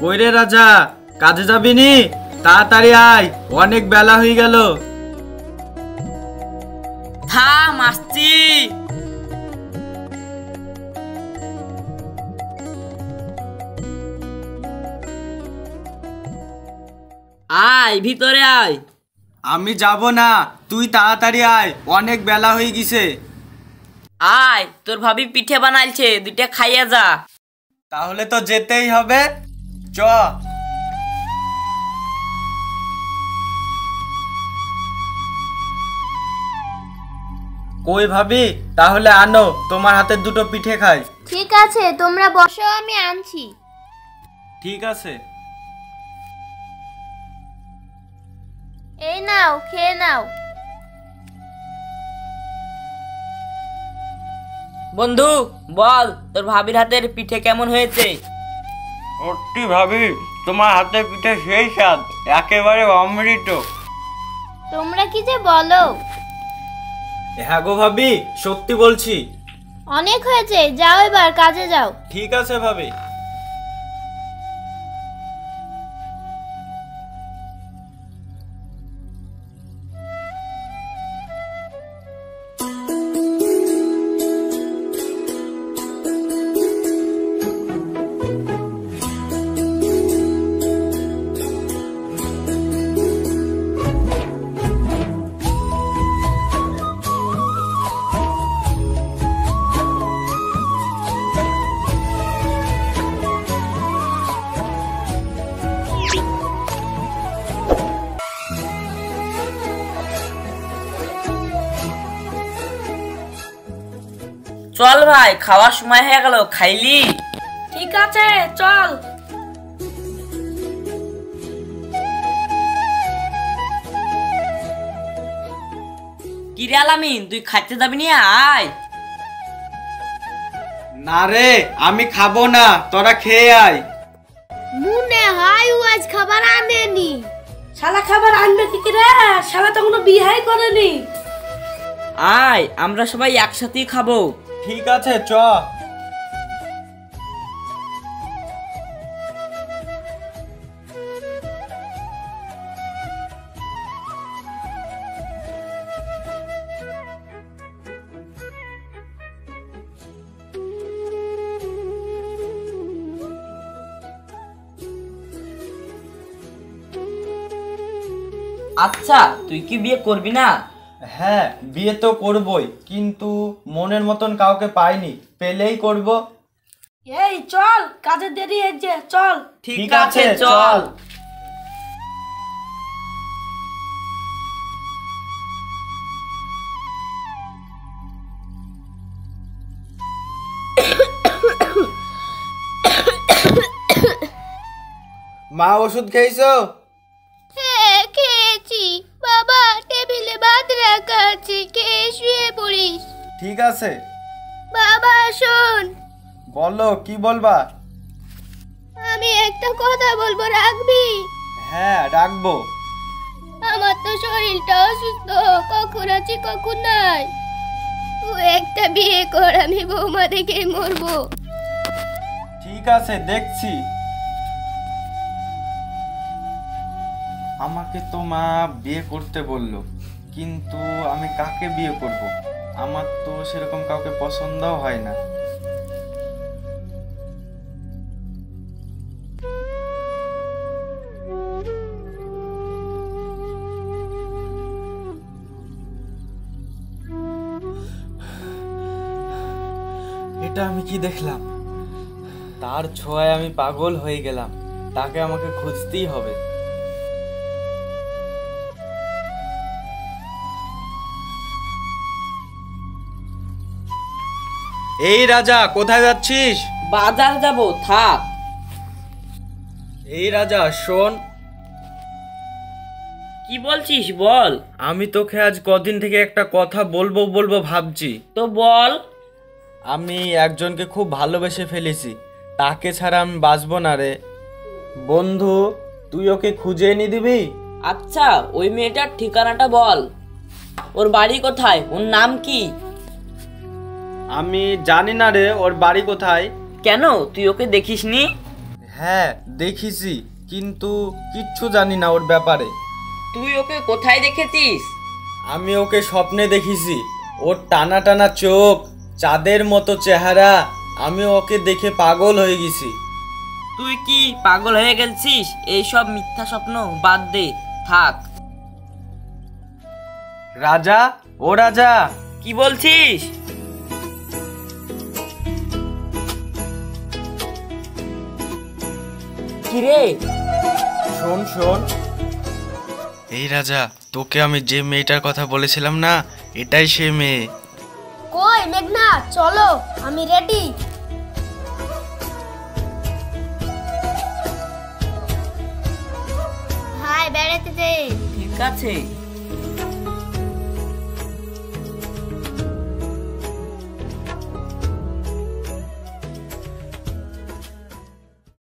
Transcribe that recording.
কই রে রাজা, কাজে যাবি নি? তাড়াতাড়ি আয়, অনেক বেলা হয়ে গেল। থাম, আসছি। আয়, ভিতরে আয়। আমি যাব না, তুই তাড়াতাড়ি আয়, অনেক বেলা হয়ে গেছে। আয়, তোর ভাবি পিঠে বানাইছে, দুইটা খাইয়া যা। তাহলে তো যেতেই হবে, চ। কই ভাবি, তাহলে আনো, তোমার হাতের দুটো পিঠে খাই। ঠিক আছে, তোমরা বসো, আমি আনছি। ঠিক আছে। এই নাও, খেয়ে নাও। বন্ধু, বল তোর ভাবির হাতের পিঠে কেমন হয়েছে? সত্যি ভাবি, তোমার হাতের পিঠে সেই স্বাদ, একেবারে অমৃত। তোমরা কি যে বলো। হ্যাঁ গো ভাবি, সত্যি বলছি। অনেক হয়েছে, যাও এবার কাজে যাও। ঠিক আছে ভাবি। চল ভাই, খাওয়ার সময় হয়ে গেল, খাইলি? ঠিক আছে, চল। কিরে আলামিন, তুই খাইতে যাবি নি? আয়। না রে, আমি খাবো না, তোরা খেয়ে আয়। মনে হয় ও আজ খাবার আনেনি। শালা খাবার আনবে কি রে? শালা তো কোনো বিহাই করেনি। আয়, আমরা সবাই একসাথেই খাবো। ঠিক আছে, চ। আচ্ছা, তুই কি বিয়ে করবি না? হ্যাঁ, বিয়ে তো করবই, কিন্তু মনের মতন কাউকে পাইনি, পেলেই করব। এই চল, কাজের দেরি হয়েছে, চল। ঠিক আছে, চল। মা, ওষুধ খেয়েছো? হ্যাঁ, খেয়েছি। বাবা, টেবিলে ভাত রাখা আছে, খেয়ে শুয়ে পড়িস। ঠিক আছে। বাবা শোন, বলো, কি বলবা? আমি একটা কথা বলবো, রাখবি? হ্যাঁ, রাখবো। আমার তো শরীরটা অসুস্থ, কখন আছি কখন নাই। তুই একটা বিয়ে কর, আমি বৌমা দেখে মরবো। ঠিক আছে, দেখছি। আমাকে তো মা বিয়ে করতে বলল, কিন্তু আমি কাকে বিয়ে করব? আমার তো সেরকম কাউকে পছন্দও হয় না। এটা আমি কি দেখলাম? তার ছোঁয়ায় আমি পাগল হয়ে গেলাম, তাকে আমাকে খুঁজতেই হবে। এই রাজা, কোথায় যাচ্ছিস? বাজার যাব, থাক। এই রাজা, শোন। কি বলছিস, বল। আমি তোকে আজ কদিন থেকে একটা কথা বলবো বলবো ভাবছি। তো বল। আমি একজনকে খুব ভালোবেসে ফেলেছি, তাকে ছাড়া আমি বাঁচবো না রে। বন্ধু, তুই ওকে খুঁজে এনে দিবি? আচ্ছা, ওই মেয়েটার ঠিকানাটা বল। ওর বাড়ি কোথায়, ওর নাম কি? আমি জানি না রে, ওর বাড়ি কোথায়। কেন, তুই ওকে দেখিসনি? হ্যাঁ দেখিছি, কিন্তু কিচ্ছু জানি না ওর ব্যাপারে। তুই ওকে কোথায় দেখেছিস? আমি ওকে স্বপ্নে দেখেছি। ওর টানা টানা চোখ, চাঁদের মতো চেহারা, আমি ওকে দেখে পাগল হয়ে গেছি। তুই কি পাগল হয়ে গেছিস? এইসব মিথ্যা স্বপ্ন বাদ দে, থাক। রাজা, ও রাজা, কি বলছিস? কিরে? শোন শোন। এই রাজা, তোকে আমি যে মেয়েটার কথা বলেছিলাম না, এটাই সে মেয়ে। কই মেঘনা, চলো, আমি রেডি। ভাই বেড়াতে যাই। ঠিক আছে।